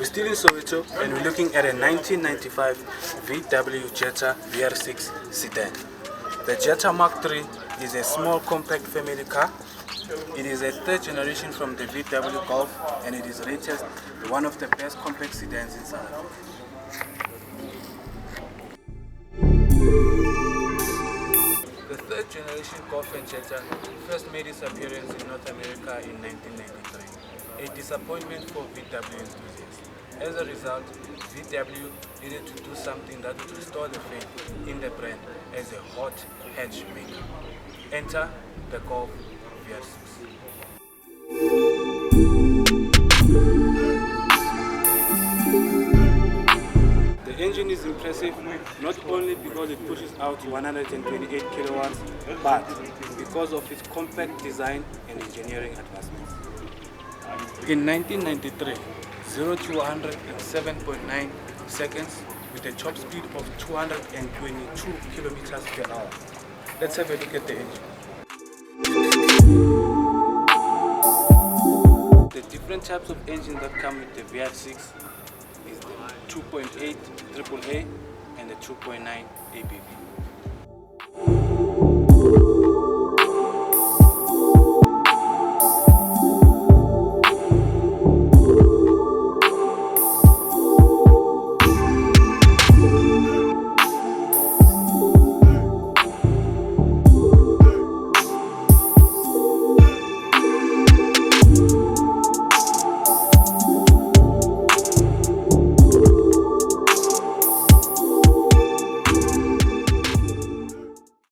still in Soweto and we're looking at a 1995 VW Jetta vR6 sedan. The Jetta Mark III is a small compact family car. It is a third generation from the VW Golf and it is rated one of the best compact sedans in South Africa. The third generation Golf and Jetta first made its appearance in North America in 1993, a disappointment for VW enthusiasts. As a result, VW needed to do something that would restore the faith in the brand as a hot hatch maker. Enter the Golf vR6. The engine is impressive not only because it pushes out 128 kilowatts, but because of its compact design and engineering advancements. In 1993, 0 to 100 in 7.9 seconds with a top speed of 222 kilometers per hour. Let's have a look at the engine. The different types of engines that come with the vR6 is the 2.8 AAA and the 2.9 ABB.